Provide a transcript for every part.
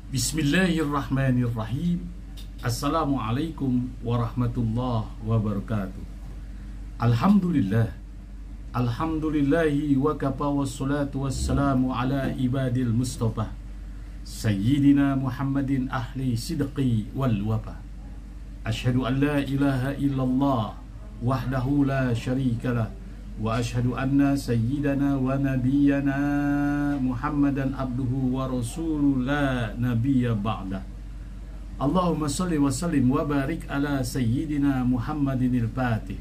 Bismillahirrahmanirrahim. Assalamualaikum warahmatullahi wabarakatuh. Alhamdulillah. Alhamdulillahi wa kafa wassalatu wassalamu ala ibadil mustafa Sayyidina Muhammadin ahli sidqi wal wafa. Ashhadu an la ilaha illallah wahdahu la syarikalah wa ashhadu anna sayyidana wa nabiyyana Muhammadan abduhu wa rasuluhu la nabiyya ba'dah. Allahumma salli wa sallim wa barik ala sayyidina Muhammadinil fatih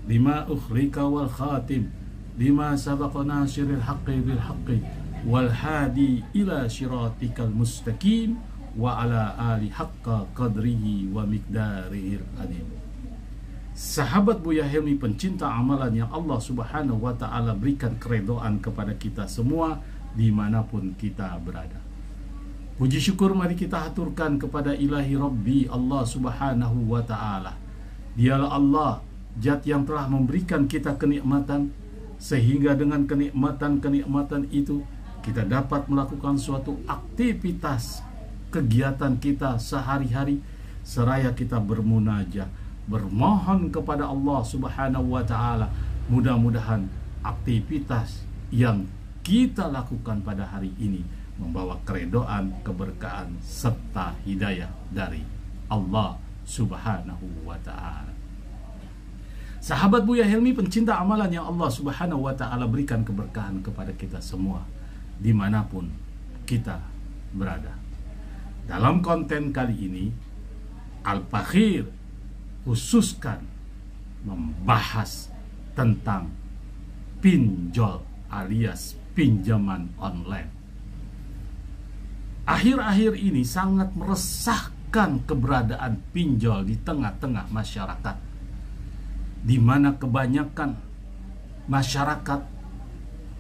lima ukhlika wal khatim lima sabaqa nasiril haqqi bil haqqi wal hadi ila syiratikal mustaqim wa ala ali haqqa qadrihi wa miqdarihil adim. Sahabat Buya Helmi, pencinta amalan yang Allah subhanahu wa ta'ala berikan keredoan kepada kita semua dimanapun kita berada. Puji syukur mari kita haturkan kepada ilahi Rabbi Allah subhanahu wa ta'ala. Dialah Allah, Zat yang telah memberikan kita kenikmatan, sehingga dengan kenikmatan-kenikmatan itu kita dapat melakukan suatu aktivitas kegiatan kita sehari-hari, seraya kita bermunajat, bermohon kepada Allah subhanahu wa ta'ala. Mudah-mudahan aktivitas yang kita lakukan pada hari ini membawa keredoan, keberkahan, serta hidayah dari Allah subhanahu wa ta'ala. Sahabat Buya Helmi, pencinta amalan yang Allah subhanahu wa ta'ala berikan keberkahan kepada kita semua dimanapun kita berada. Dalam konten kali ini, Al-Fakhir khususkan membahas tentang pinjol alias pinjaman online. Akhir-akhir ini sangat meresahkan keberadaan pinjol di tengah-tengah masyarakat, di mana kebanyakan masyarakat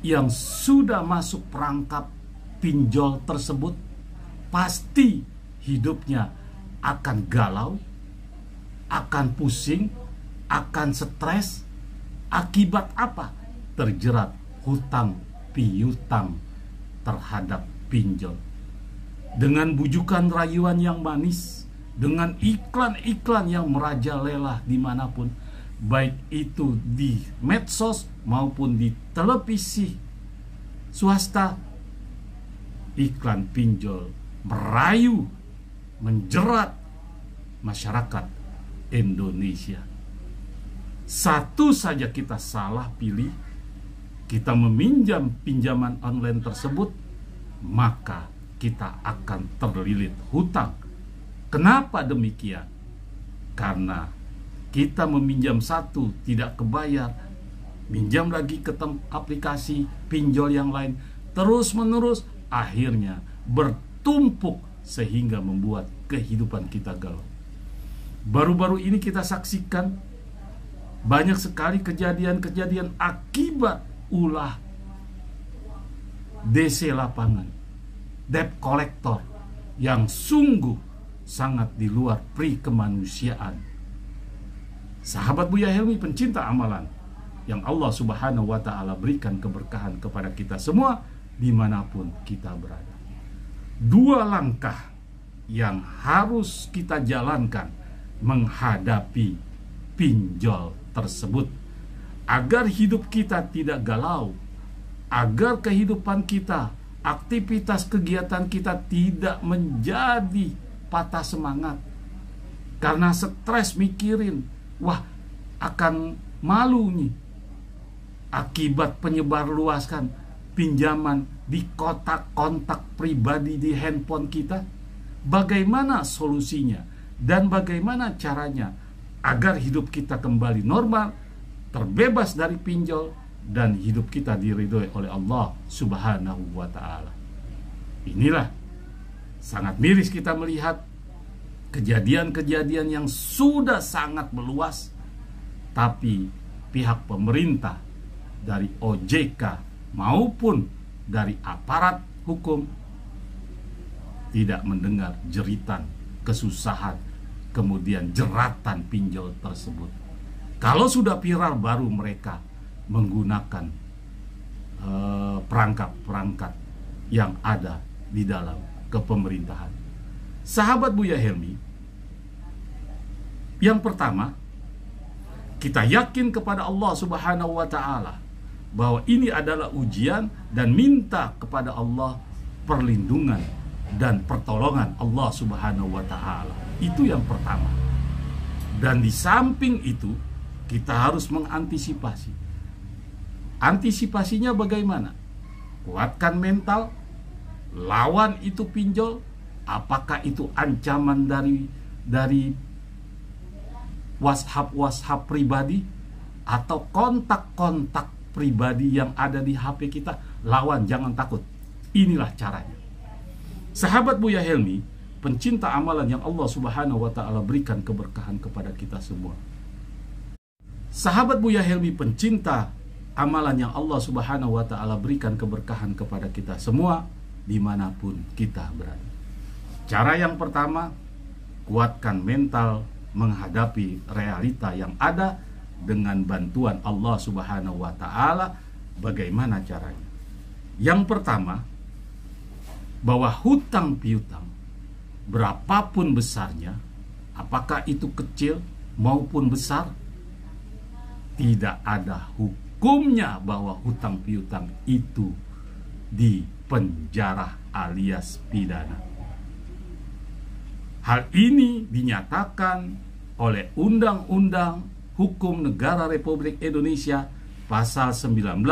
yang sudah masuk perangkap pinjol tersebut pasti hidupnya akan galau, akan pusing, akan stres. Akibat apa? Terjerat hutang piutang terhadap pinjol. Dengan bujukan rayuan yang manis, dengan iklan-iklan yang merajalela dimanapun, baik itu di medsos maupun di televisi swasta, iklan pinjol merayu, menjerat masyarakat Indonesia. Satu saja kita salah pilih, kita meminjam pinjaman online tersebut, maka kita akan terlilit hutang. Kenapa demikian? Karena kita meminjam satu tidak kebayar, minjam lagi ke aplikasi pinjol yang lain, terus menerus, akhirnya bertumpuk sehingga membuat kehidupan kita galau. Baru-baru ini kita saksikan banyak sekali kejadian-kejadian akibat ulah DC lapangan, debt collector yang sungguh sangat di luar pri kemanusiaan. Sahabat Buya Helmi, pencinta amalan yang Allah subhanahu wa ta'ala berikan keberkahan kepada kita semua dimanapun kita berada. Dua langkah yang harus kita jalankan menghadapi pinjol tersebut agar hidup kita tidak galau, agar kehidupan kita, aktivitas kegiatan kita tidak menjadi patah semangat karena stres mikirin, wah akan malu nih akibat penyebar luaskan pinjaman di kotak kontak pribadi di handphone kita. Bagaimana solusinya? Dan bagaimana caranya agar hidup kita kembali normal, terbebas dari pinjol, dan hidup kita diridhoi oleh Allah subhanahu wa ta'ala. Inilah sangat miris kita melihat kejadian-kejadian yang sudah sangat meluas, tapi pihak pemerintah dari OJK maupun dari aparat hukum tidak mendengar jeritan kesusahan, kemudian jeratan pinjol tersebut. Kalau sudah viral, baru mereka menggunakan perangkat-perangkat yang ada di dalam kepemerintahan. Sahabat Buya Helmi, yang pertama, kita yakin kepada Allah Subhanahu wa Ta'ala bahwa ini adalah ujian dan minta kepada Allah perlindungan dan pertolongan Allah Subhanahu wa Ta'ala. Itu yang pertama. Dan di samping itu, kita harus mengantisipasi. Antisipasinya bagaimana? Kuatkan mental, lawan itu pinjol. Apakah itu ancaman dari WhatsApp pribadi atau kontak-kontak pribadi yang ada di HP kita? Lawan, jangan takut. Inilah caranya. Sahabat Buya Helmi, pencinta amalan yang Allah Subhanahu wa Ta'ala berikan keberkahan kepada kita semua. Sahabat Buya Helmi, pencinta amalan yang Allah Subhanahu wa Ta'ala berikan keberkahan kepada kita semua dimanapun kita berada. Cara yang pertama, kuatkan mental menghadapi realita yang ada dengan bantuan Allah Subhanahu wa Ta'ala. Bagaimana caranya? Yang pertama, bahwa hutang piutang berapapun besarnya, apakah itu kecil maupun besar, tidak ada hukumnya bahwa hutang piutang itu dipenjara alias pidana. Hal ini dinyatakan oleh Undang-Undang Hukum Negara Republik Indonesia Pasal 19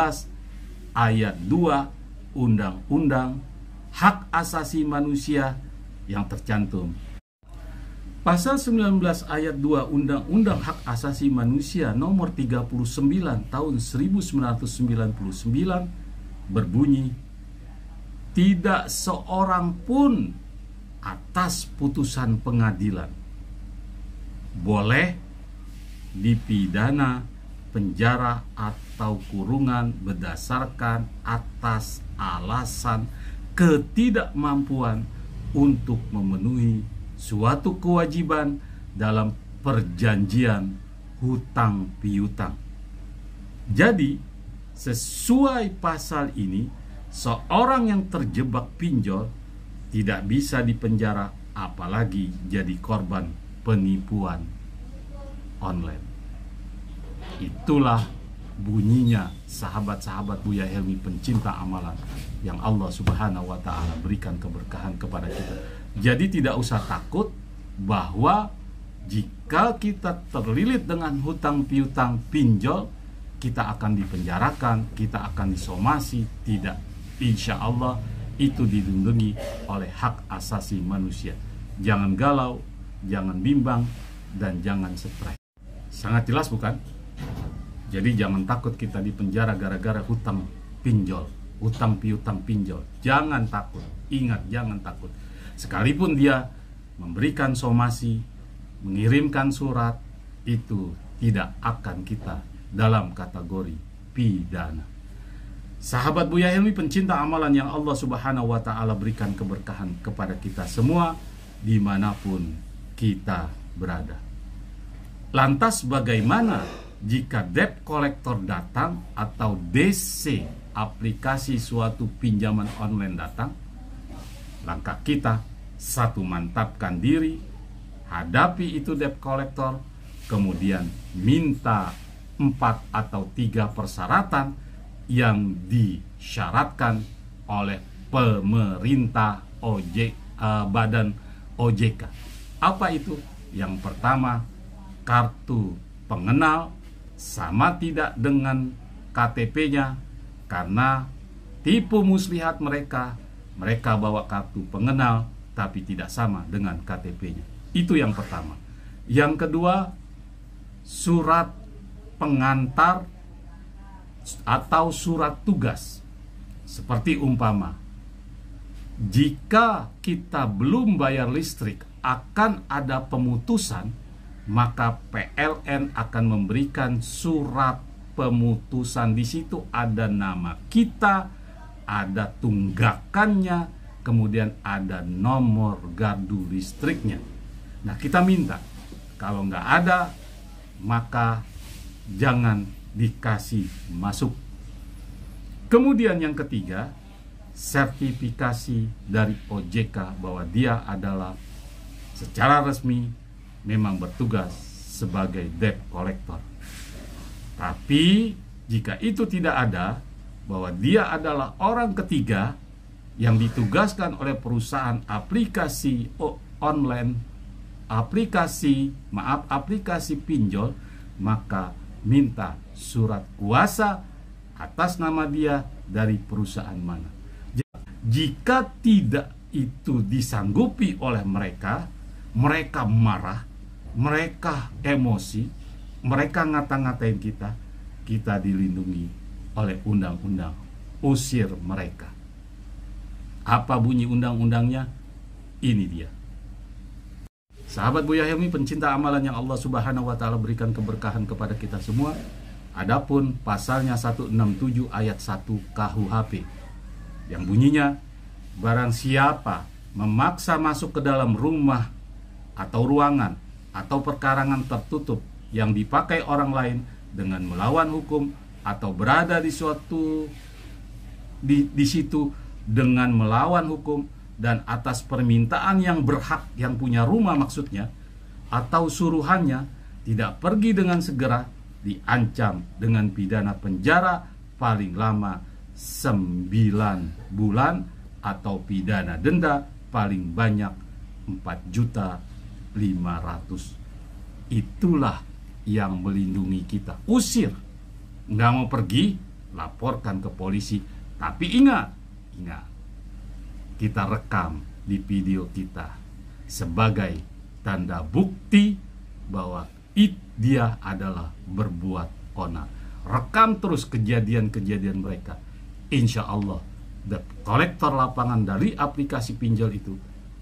Ayat 2 Undang-Undang Hak Asasi Manusia yang tercantum. Pasal 19 Ayat 2 Undang-Undang Hak Asasi Manusia nomor 39 tahun 1999 berbunyi, tidak seorang pun atas putusan pengadilan boleh dipidana penjara atau kurungan berdasarkan atas alasan ketidakmampuan untuk memenuhi suatu kewajiban dalam perjanjian hutang piutang. Jadi, sesuai pasal ini, seorang yang terjebak pinjol tidak bisa dipenjara, apalagi jadi korban penipuan online. Itulah bunyinya sahabat-sahabat Buya Helmi pencinta amalan yang Allah Subhanahu wa Ta'ala berikan keberkahan kepada kita. Jadi tidak usah takut bahwa jika kita terlilit dengan hutang piutang pinjol, kita akan dipenjarakan, kita akan disomasi. Tidak, insya Allah itu dilindungi oleh hak asasi manusia. Jangan galau, jangan bimbang, dan jangan stres. Sangat jelas bukan? Jadi jangan takut kita dipenjara gara-gara hutang pinjol, hutang piutang pinjol. Jangan takut, ingat jangan takut. Sekalipun dia memberikan somasi, mengirimkan surat, itu tidak akan kita dalam kategori pidana. Sahabat Buya Helmi pencinta amalan yang Allah Subhanahu wa Ta'ala berikan keberkahan kepada kita semua dimanapun kita berada. Lantas bagaimana jika debt collector datang atau DC, aplikasi suatu pinjaman online datang? Langkah kita, satu, mantapkan diri, hadapi itu debt collector, kemudian minta 4 atau 3 persyaratan yang disyaratkan oleh pemerintah badan OJK. Apa itu? Yang pertama, kartu pengenal sama tidak dengan KTP-nya, karena tipu muslihat mereka bawa kartu pengenal tapi tidak sama dengan KTP-nya. Itu yang pertama. Yang kedua, surat pengantar atau surat tugas. Seperti umpama, jika kita belum bayar listrik akan ada pemutusan, maka PLN akan memberikan surat pemutusan. Di situ ada nama kita, ada tunggakannya, kemudian ada nomor gardu listriknya. Nah, kita minta, kalau nggak ada, maka jangan dikasih masuk. Kemudian yang ketiga, sertifikasi dari OJK bahwa dia adalah secara resmi memang bertugas sebagai debt collector. Tapi jika itu tidak ada, bahwa dia adalah orang ketiga yang ditugaskan oleh perusahaan aplikasi online, aplikasi pinjol, maka minta surat kuasa atas nama dia dari perusahaan mana. Jika tidak itu disanggupi oleh mereka, mereka marah, mereka emosi, mereka ngata-ngatain kita dilindungi oleh undang-undang. Usir mereka. Apa bunyi undang-undangnya? Ini dia. Sahabat Buya Helmi, pencinta amalan yang Allah Subhanahu wa taala berikan keberkahan kepada kita semua. Adapun pasalnya 167 ayat 1 KUHP yang bunyinya, barang siapa memaksa masuk ke dalam rumah atau ruangan atau perkarangan tertutup yang dipakai orang lain dengan melawan hukum, atau berada di situ dengan melawan hukum dan atas permintaan yang berhak, yang punya rumah maksudnya, atau suruhannya, tidak pergi dengan segera, diancam dengan pidana penjara paling lama 9 bulan atau pidana denda paling banyak 4.500.000. Itulah yang melindungi kita. Usir. Nggak mau pergi, laporkan ke polisi. Tapi ingat, kita rekam di video kita sebagai tanda bukti bahwa dia adalah berbuat onar. Rekam terus kejadian-kejadian mereka. Insya Allah, debt collector lapangan dari aplikasi pinjol itu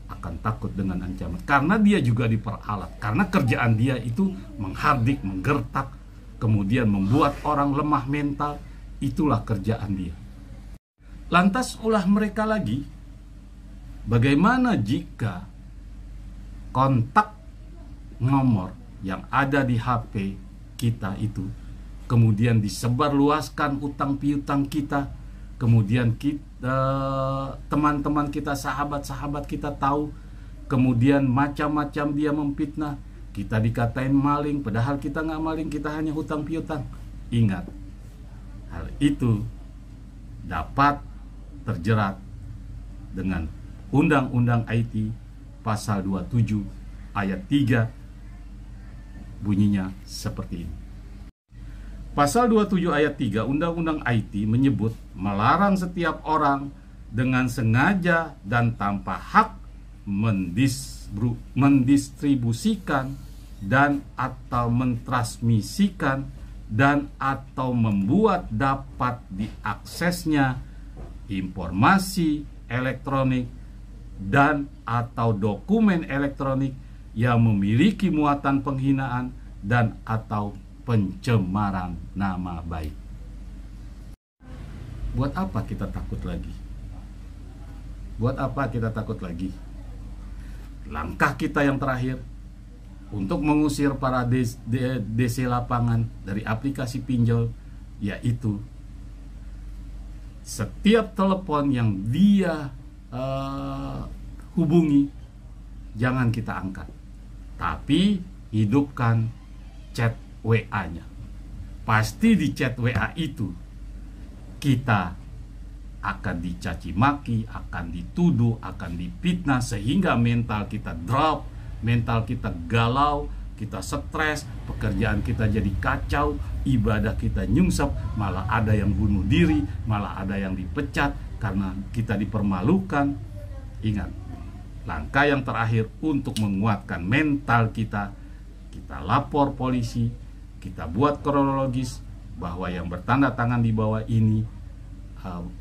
akan takut dengan ancaman. Karena dia juga diperalat. Karena kerjaan dia itu menghardik, menggertak, kemudian membuat orang lemah mental. Itulah kerjaan dia. Lantas ulah mereka lagi, bagaimana jika kontak nomor yang ada di HP kita itu kemudian disebarluaskan utang piutang kita, kemudian teman-teman kita, sahabat-sahabat kita tahu, kemudian macam-macam dia memfitnah, kita dikatain maling, padahal kita nggak maling, kita hanya hutang piutang. Ingat, hal itu dapat terjerat dengan Undang-Undang IT pasal 27 ayat 3, bunyinya seperti ini. Pasal 27 ayat 3 Undang-Undang IT menyebut melarang setiap orang dengan sengaja dan tanpa hak mendistribusikan dan atau mentransmisikan dan atau membuat dapat diaksesnya informasi elektronik dan atau dokumen elektronik yang memiliki muatan penghinaan dan atau pencemaran nama baik. Buat apa kita takut lagi? Buat apa kita takut lagi? Langkah kita yang terakhir untuk mengusir para DC lapangan dari aplikasi pinjol, yaitu setiap telepon yang dia hubungi, jangan kita angkat, tapi hidupkan chat WA-nya. Pasti di chat WA itu kita akan dicaci maki, akan dituduh, akan difitnah, sehingga mental kita drop, mental kita galau, kita stres, pekerjaan kita jadi kacau, ibadah kita nyungsep, malah ada yang bunuh diri, malah ada yang dipecat karena kita dipermalukan. Ingat, langkah yang terakhir untuk menguatkan mental kita, kita lapor polisi, kita buat kronologis bahwa yang bertanda tangan di bawah ini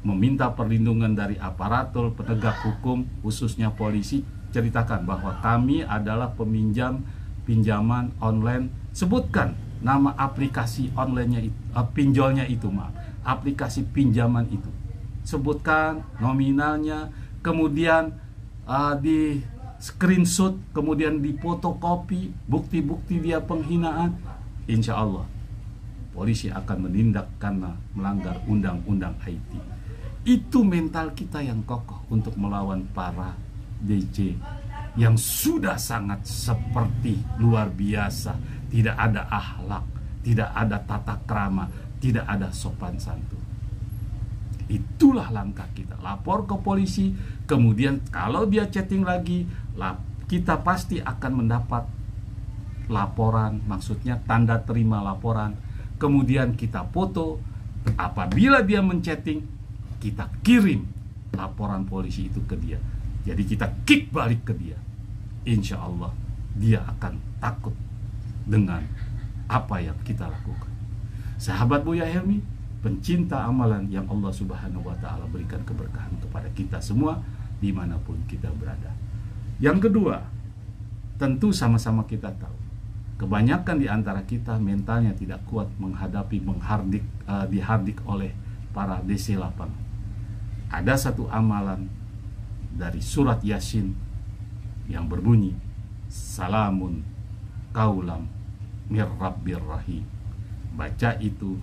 meminta perlindungan dari aparatur penegak hukum, khususnya polisi. Ceritakan bahwa kami adalah pinjaman online. Sebutkan nama aplikasi online-nya itu, pinjolnya itu, aplikasi pinjaman itu. Sebutkan nominalnya, kemudian di screenshot, kemudian difotokopi bukti-bukti dia penghinaan. Insya Allah polisi akan menindak karena melanggar undang-undang IT. Itu mental kita yang kokoh untuk melawan para DC yang sudah sangat seperti luar biasa, tidak ada akhlak, tidak ada tata krama, tidak ada sopan santun. Itulah langkah kita, lapor ke polisi. Kemudian kalau dia chatting lagi, kita pasti akan mendapat laporan, maksudnya tanda terima laporan. Kemudian kita foto. Apabila dia menchatting, kita kirim laporan polisi itu ke dia. Jadi kita kick balik ke dia. Insya Allah dia akan takut dengan apa yang kita lakukan. Sahabat Buya Helmi, pencinta amalan yang Allah Subhanahu wa Ta'ala berikan keberkahan kepada kita semua dimanapun kita berada. Yang kedua, tentu sama-sama kita tahu, kebanyakan di antara kita mentalnya tidak kuat menghadapi dihardik oleh para DC lapangan. Ada satu amalan dari surat Yasin yang berbunyi, salamun kaulam mir rabbir rahim. Baca itu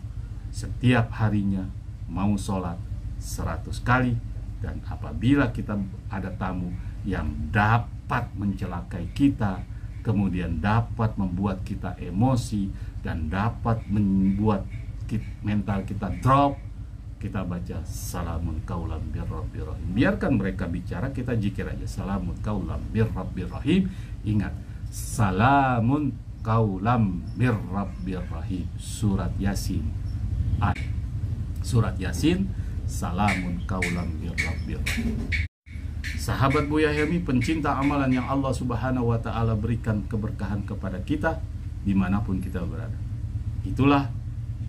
setiap harinya, mau sholat 100 kali. Dan apabila kita ada tamu yang dapat mencelakai kita, kemudian dapat membuat kita emosi dan dapat membuat mental kita drop, kita baca salamun kaulam bir rabbir rahim. Biarkan mereka bicara, kita zikir aja salamun kaulam bir rabbir rahim. Ingat, salamun kaulam bir rabbir rahim. Surat Yasin. Surat Yasin, salamun kaulam bir rabbir rahim. Sahabat Buya Helmi, pencinta amalan yang Allah Subhanahu wa Ta'ala berikan keberkahan kepada kita dimanapun kita berada. Itulah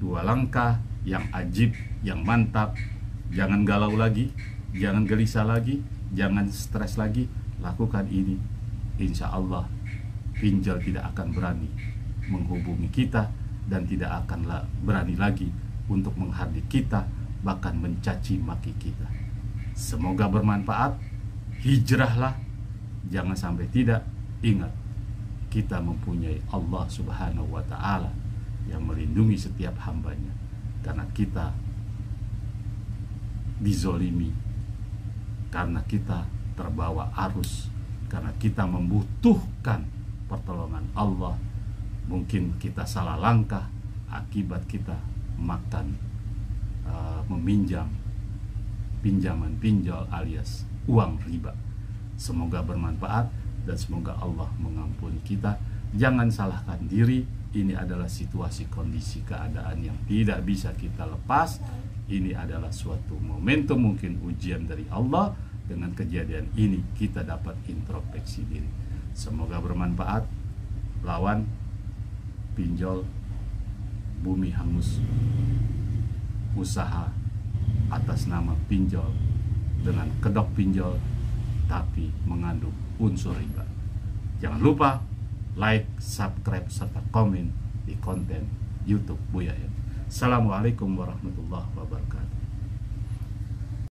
dua langkah yang ajib, yang mantap. Jangan galau lagi, jangan gelisah lagi, jangan stres lagi. Lakukan ini, insya Allah pinjol tidak akan berani menghubungi kita dan tidak akan berani lagi untuk menghardik kita, bahkan mencaci maki kita. Semoga bermanfaat. Hijrahlah, jangan sampai tidak. Ingat, kita mempunyai Allah Subhanahu wa Ta'ala yang melindungi setiap hambanya. Karena kita dizolimi, karena kita terbawa arus, karena kita membutuhkan pertolongan Allah. Mungkin kita salah langkah, akibat kita makan meminjam pinjaman pinjol alias uang riba. Semoga bermanfaat dan semoga Allah mengampuni kita. Jangan salahkan diri. Ini adalah situasi, kondisi, keadaan yang tidak bisa kita lepas. Ini adalah suatu momentum, mungkin ujian dari Allah. Dengan kejadian ini kita dapat introspeksi diri. Semoga bermanfaat. Lawan pinjol, bumi hangus, usaha atas nama pinjol dengan kedok pinjol tapi mengandung unsur riba. Jangan lupa like, subscribe, serta komen di konten YouTube Buya Helmi. Assalamualaikum warahmatullahi wabarakatuh.